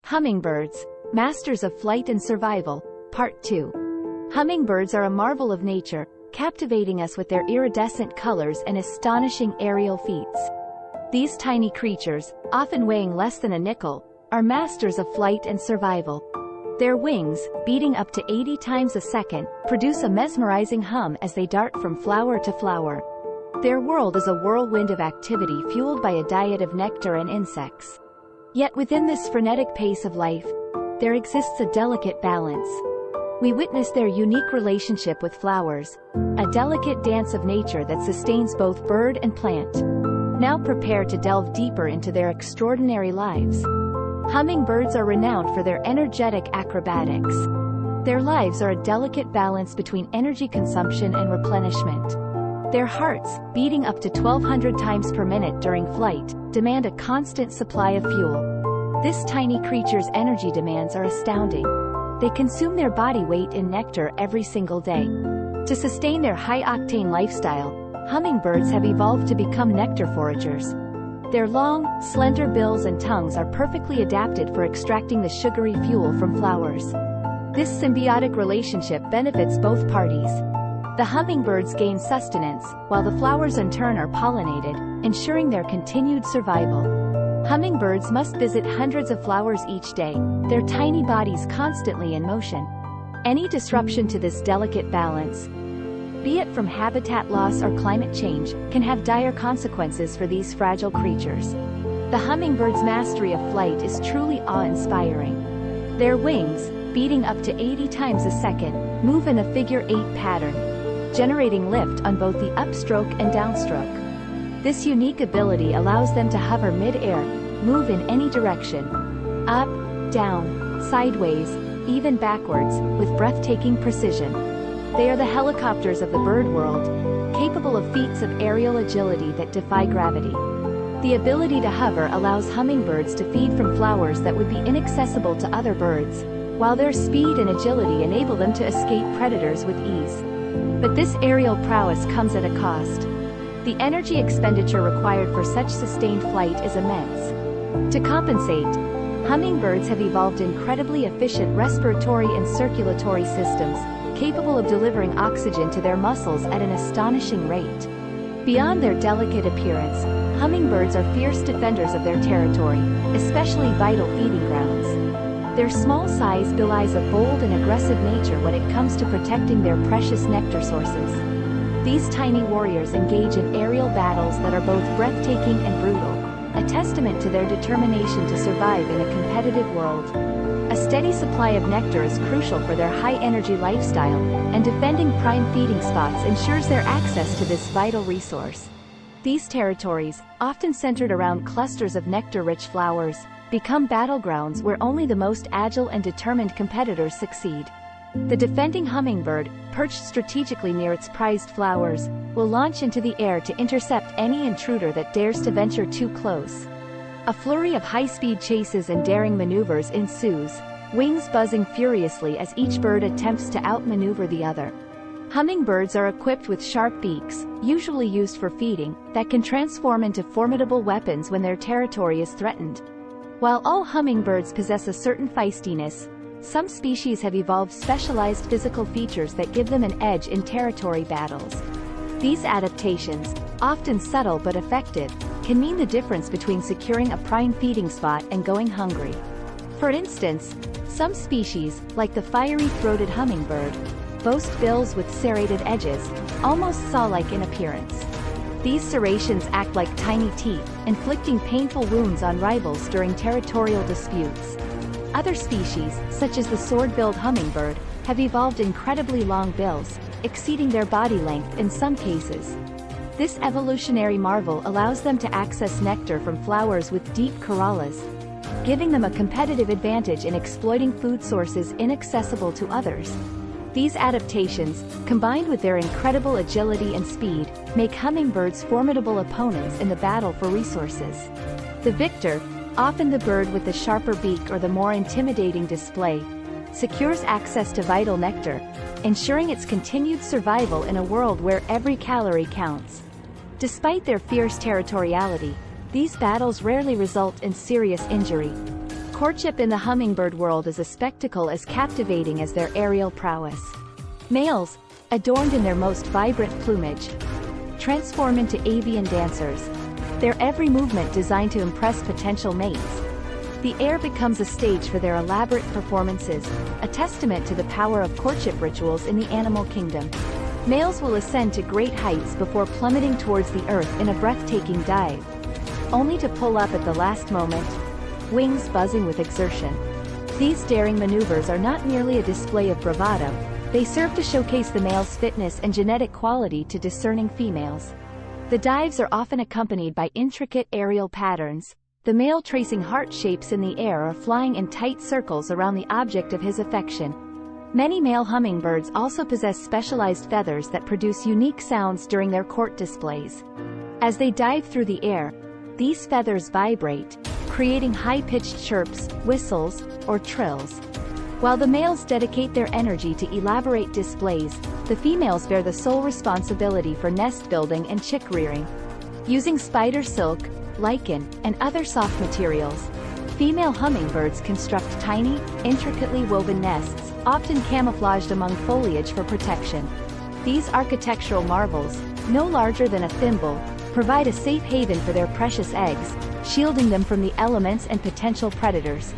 Hummingbirds, Masters of Flight and Survival, Part 2. Hummingbirds are a marvel of nature, captivating us with their iridescent colors and astonishing aerial feats. These tiny creatures, often weighing less than a nickel, are masters of flight and survival. Their wings, beating up to 80 times a second, produce a mesmerizing hum as they dart from flower to flower. Their world is a whirlwind of activity fueled by a diet of nectar and insects. Yet within this frenetic pace of life, there exists a delicate balance. We witness their unique relationship with flowers, a delicate dance of nature that sustains both bird and plant. Now prepare to delve deeper into their extraordinary lives. Hummingbirds are renowned for their energetic acrobatics. Their lives are a delicate balance between energy consumption and replenishment. Their hearts, beating up to 1,200 times per minute during flight, demand a constant supply of fuel. This tiny creature's energy demands are astounding. They consume their body weight in nectar every single day. To sustain their high-octane lifestyle, hummingbirds have evolved to become nectar foragers. Their long, slender bills and tongues are perfectly adapted for extracting the sugary fuel from flowers. This symbiotic relationship benefits both parties. The hummingbirds gain sustenance, while the flowers in turn are pollinated, ensuring their continued survival. Hummingbirds must visit hundreds of flowers each day, their tiny bodies constantly in motion. Any disruption to this delicate balance, be it from habitat loss or climate change, can have dire consequences for these fragile creatures. The hummingbird's mastery of flight is truly awe-inspiring. Their wings, beating up to 80 times a second, move in a figure-8 pattern, generating lift on both the upstroke and downstroke. This unique ability allows them to hover mid-air, move in any direction, up, down, sideways, even backwards, with breathtaking precision. They are the helicopters of the bird world, capable of feats of aerial agility that defy gravity. The ability to hover allows hummingbirds to feed from flowers that would be inaccessible to other birds, while their speed and agility enable them to escape predators with ease. But this aerial prowess comes at a cost. The energy expenditure required for such sustained flight is immense. To compensate, hummingbirds have evolved incredibly efficient respiratory and circulatory systems, capable of delivering oxygen to their muscles at an astonishing rate. Beyond their delicate appearance, hummingbirds are fierce defenders of their territory, especially vital feeding grounds. Their small size belies a bold and aggressive nature when it comes to protecting their precious nectar sources. These tiny warriors engage in aerial battles that are both breathtaking and brutal, a testament to their determination to survive in a competitive world. A steady supply of nectar is crucial for their high-energy lifestyle, and defending prime feeding spots ensures their access to this vital resource. These territories, often centered around clusters of nectar-rich flowers, become battlegrounds where only the most agile and determined competitors succeed. The defending hummingbird, perched strategically near its prized flowers, will launch into the air to intercept any intruder that dares to venture too close. A flurry of high-speed chases and daring maneuvers ensues, wings buzzing furiously as each bird attempts to outmaneuver the other. Hummingbirds are equipped with sharp beaks, usually used for feeding, that can transform into formidable weapons when their territory is threatened. While all hummingbirds possess a certain feistiness, some species have evolved specialized physical features that give them an edge in territory battles. These adaptations, often subtle but effective, can mean the difference between securing a prime feeding spot and going hungry. For instance, some species, like the fiery-throated hummingbird, boast bills with serrated edges, almost saw-like in appearance. These serrations act like tiny teeth, inflicting painful wounds on rivals during territorial disputes. Other species, such as the sword-billed hummingbird, have evolved incredibly long bills, exceeding their body length in some cases. This evolutionary marvel allows them to access nectar from flowers with deep corollas, giving them a competitive advantage in exploiting food sources inaccessible to others. These adaptations, combined with their incredible agility and speed, make hummingbirds formidable opponents in the battle for resources. The victor, often the bird with the sharper beak or the more intimidating display, secures access to vital nectar, ensuring its continued survival in a world where every calorie counts. Despite their fierce territoriality, these battles rarely result in serious injury. Courtship in the hummingbird world is a spectacle as captivating as their aerial prowess. Males, adorned in their most vibrant plumage, transform into avian dancers, their every movement designed to impress potential mates. The air becomes a stage for their elaborate performances, a testament to the power of courtship rituals in the animal kingdom. Males will ascend to great heights before plummeting towards the earth in a breathtaking dive, only to pull up at the last moment, wings buzzing with exertion. These daring maneuvers are not merely a display of bravado, they serve to showcase the male's fitness and genetic quality to discerning females. The dives are often accompanied by intricate aerial patterns, the male tracing heart shapes in the air or flying in tight circles around the object of his affection. Many male hummingbirds also possess specialized feathers that produce unique sounds during their court displays. As they dive through the air, these feathers vibrate, creating high-pitched chirps, whistles, or trills. While the males dedicate their energy to elaborate displays, the females bear the sole responsibility for nest building and chick rearing. Using spider silk, lichen, and other soft materials, female hummingbirds construct tiny, intricately woven nests, often camouflaged among foliage for protection. These architectural marvels, no larger than a thimble, provide a safe haven for their precious eggs, shielding them from the elements and potential predators.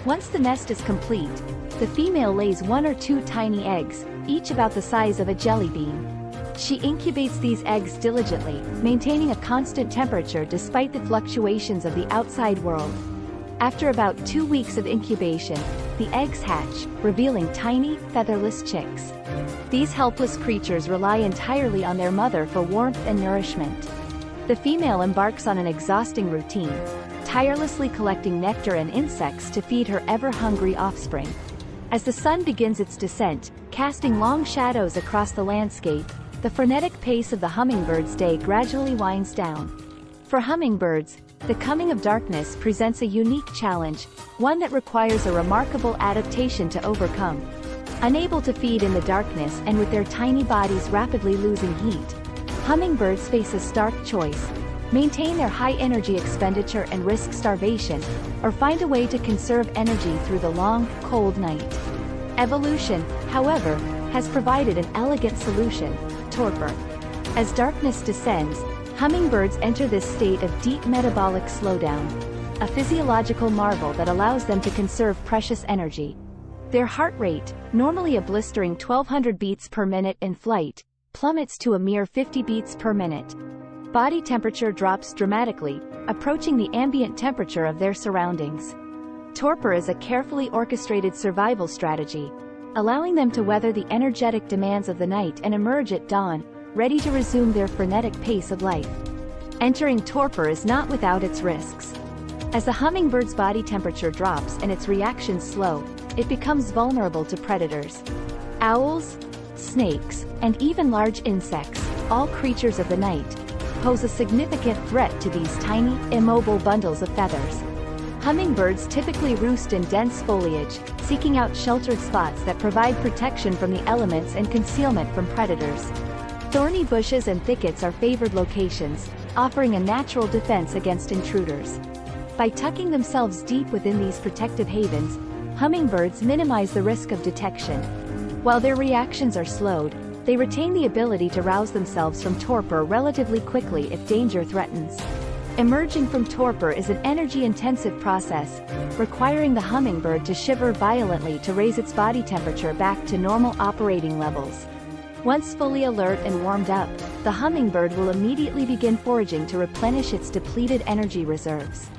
Once the nest is complete, the female lays 1 or 2 tiny eggs, each about the size of a jelly bean. She incubates these eggs diligently, maintaining a constant temperature despite the fluctuations of the outside world. After about 2 weeks of incubation, the eggs hatch, revealing tiny, featherless chicks. These helpless creatures rely entirely on their mother for warmth and nourishment. The female embarks on an exhausting routine, tirelessly collecting nectar and insects to feed her ever-hungry offspring. As the sun begins its descent, casting long shadows across the landscape, the frenetic pace of the hummingbird's day gradually winds down. For hummingbirds, the coming of darkness presents a unique challenge, one that requires a remarkable adaptation to overcome. Unable to feed in the darkness and with their tiny bodies rapidly losing heat, hummingbirds face a stark choice: maintain their high energy expenditure and risk starvation, or find a way to conserve energy through the long, cold night. Evolution, however, has provided an elegant solution: torpor. As darkness descends, hummingbirds enter this state of deep metabolic slowdown, a physiological marvel that allows them to conserve precious energy. Their heart rate, normally a blistering 1200 beats per minute in flight, plummets to a mere 50 beats per minute. Body temperature drops dramatically, approaching the ambient temperature of their surroundings. Torpor is a carefully orchestrated survival strategy, allowing them to weather the energetic demands of the night and emerge at dawn, ready to resume their frenetic pace of life. Entering torpor is not without its risks. As the hummingbird's body temperature drops and its reactions slow, it becomes vulnerable to predators. Owls, snakes, and even large insects, all creatures of the night, pose a significant threat to these tiny, immobile bundles of feathers. Hummingbirds typically roost in dense foliage, seeking out sheltered spots that provide protection from the elements and concealment from predators. Thorny bushes and thickets are favored locations, offering a natural defense against intruders. By tucking themselves deep within these protective havens, hummingbirds minimize the risk of detection. While their reactions are slowed, they retain the ability to rouse themselves from torpor relatively quickly if danger threatens. Emerging from torpor is an energy-intensive process, requiring the hummingbird to shiver violently to raise its body temperature back to normal operating levels. Once fully alert and warmed up, the hummingbird will immediately begin foraging to replenish its depleted energy reserves.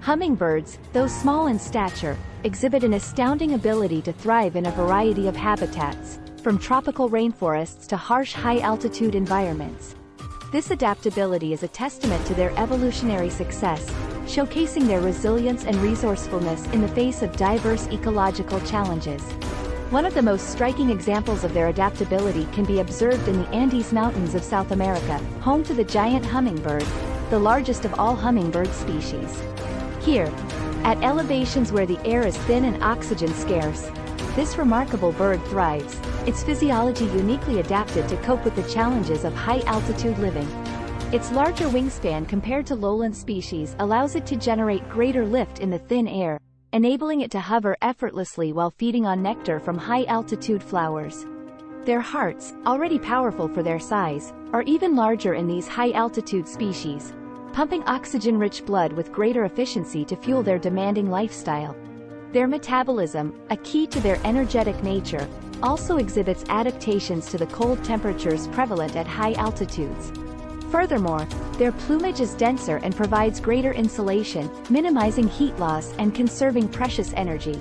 Hummingbirds, though small in stature, exhibit an astounding ability to thrive in a variety of habitats, from tropical rainforests to harsh high-altitude environments. This adaptability is a testament to their evolutionary success, showcasing their resilience and resourcefulness in the face of diverse ecological challenges. One of the most striking examples of their adaptability can be observed in the Andes Mountains of South America, home to the giant hummingbird, the largest of all hummingbird species. Here, at elevations where the air is thin and oxygen scarce, this remarkable bird thrives, its physiology uniquely adapted to cope with the challenges of high-altitude living. Its larger wingspan compared to lowland species allows it to generate greater lift in the thin air, enabling it to hover effortlessly while feeding on nectar from high-altitude flowers. Their hearts, already powerful for their size, are even larger in these high-altitude species, pumping oxygen-rich blood with greater efficiency to fuel their demanding lifestyle. Their metabolism, a key to their energetic nature, also exhibits adaptations to the cold temperatures prevalent at high altitudes. Furthermore, their plumage is denser and provides greater insulation, minimizing heat loss and conserving precious energy.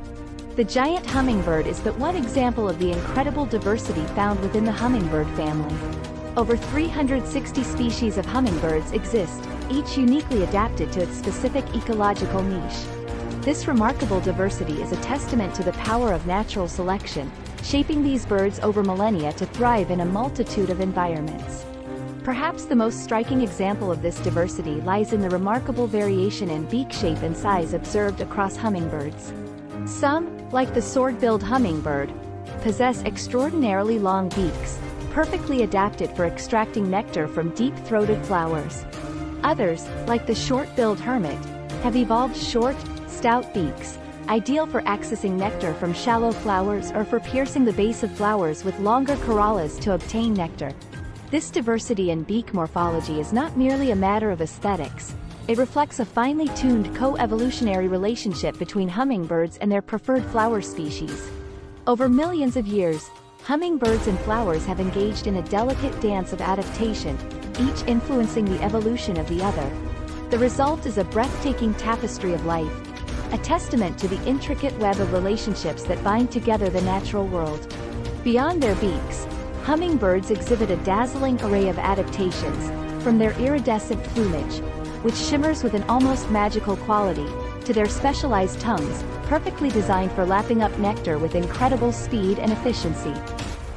The giant hummingbird is but one example of the incredible diversity found within the hummingbird family. Over 360 species of hummingbirds exist, each uniquely adapted to its specific ecological niche. This remarkable diversity is a testament to the power of natural selection, shaping these birds over millennia to thrive in a multitude of environments. Perhaps the most striking example of this diversity lies in the remarkable variation in beak shape and size observed across hummingbirds. Some, like the sword-billed hummingbird, possess extraordinarily long beaks, perfectly adapted for extracting nectar from deep-throated flowers. Others, like the short-billed hermit, have evolved short, stout beaks, ideal for accessing nectar from shallow flowers or for piercing the base of flowers with longer corollas to obtain nectar. This diversity in beak morphology is not merely a matter of aesthetics. It reflects a finely tuned co-evolutionary relationship between hummingbirds and their preferred flower species. Over millions of years, hummingbirds and flowers have engaged in a delicate dance of adaptation, each influencing the evolution of the other. The result is a breathtaking tapestry of life, a testament to the intricate web of relationships that bind together the natural world. Beyond their beaks, hummingbirds exhibit a dazzling array of adaptations, from their iridescent plumage, which shimmers with an almost magical quality, to their specialized tongues, perfectly designed for lapping up nectar with incredible speed and efficiency.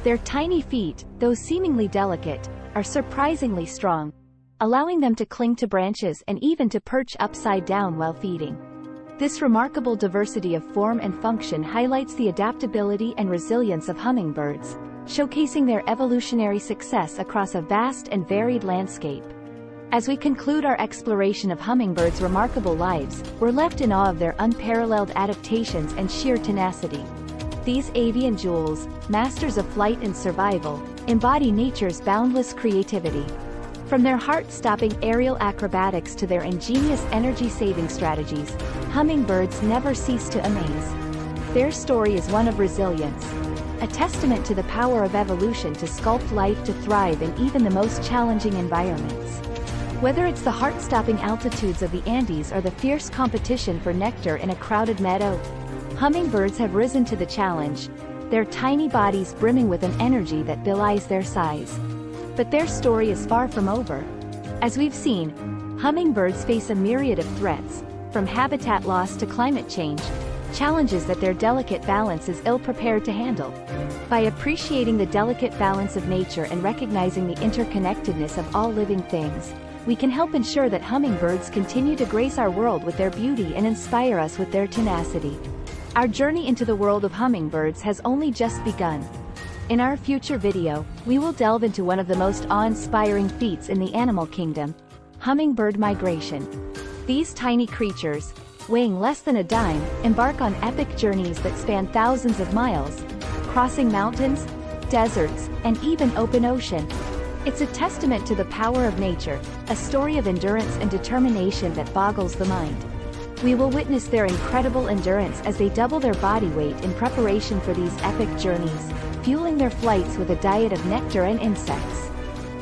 Their tiny feet, though seemingly delicate, are surprisingly strong, allowing them to cling to branches and even to perch upside down while feeding. This remarkable diversity of form and function highlights the adaptability and resilience of hummingbirds, showcasing their evolutionary success across a vast and varied landscape. As we conclude our exploration of hummingbirds' remarkable lives, we're left in awe of their unparalleled adaptations and sheer tenacity. These avian jewels, masters of flight and survival, embody nature's boundless creativity. From their heart-stopping aerial acrobatics to their ingenious energy-saving strategies, hummingbirds never cease to amaze. Their story is one of resilience, a testament to the power of evolution to sculpt life to thrive in even the most challenging environments. Whether it's the heart-stopping altitudes of the Andes or the fierce competition for nectar in a crowded meadow, hummingbirds have risen to the challenge, their tiny bodies brimming with an energy that belies their size. But their story is far from over. As we've seen, hummingbirds face a myriad of threats, from habitat loss to climate change, challenges that their delicate balance is ill-prepared to handle. By appreciating the delicate balance of nature and recognizing the interconnectedness of all living things, we can help ensure that hummingbirds continue to grace our world with their beauty and inspire us with their tenacity. Our journey into the world of hummingbirds has only just begun. In our future video, we will delve into one of the most awe-inspiring feats in the animal kingdom: hummingbird migration. These tiny creatures, weighing less than a dime, embark on epic journeys that span thousands of miles, crossing mountains, deserts, and even open ocean. It's a testament to the power of nature, a story of endurance and determination that boggles the mind. We will witness their incredible endurance as they double their body weight in preparation for these epic journeys, fueling their flights with a diet of nectar and insects.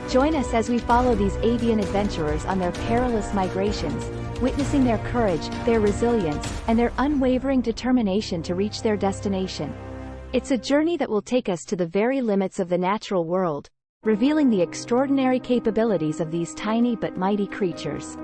Join us as we follow these avian adventurers on their perilous migrations, witnessing their courage, their resilience, and their unwavering determination to reach their destination. It's a journey that will take us to the very limits of the natural world, revealing the extraordinary capabilities of these tiny but mighty creatures.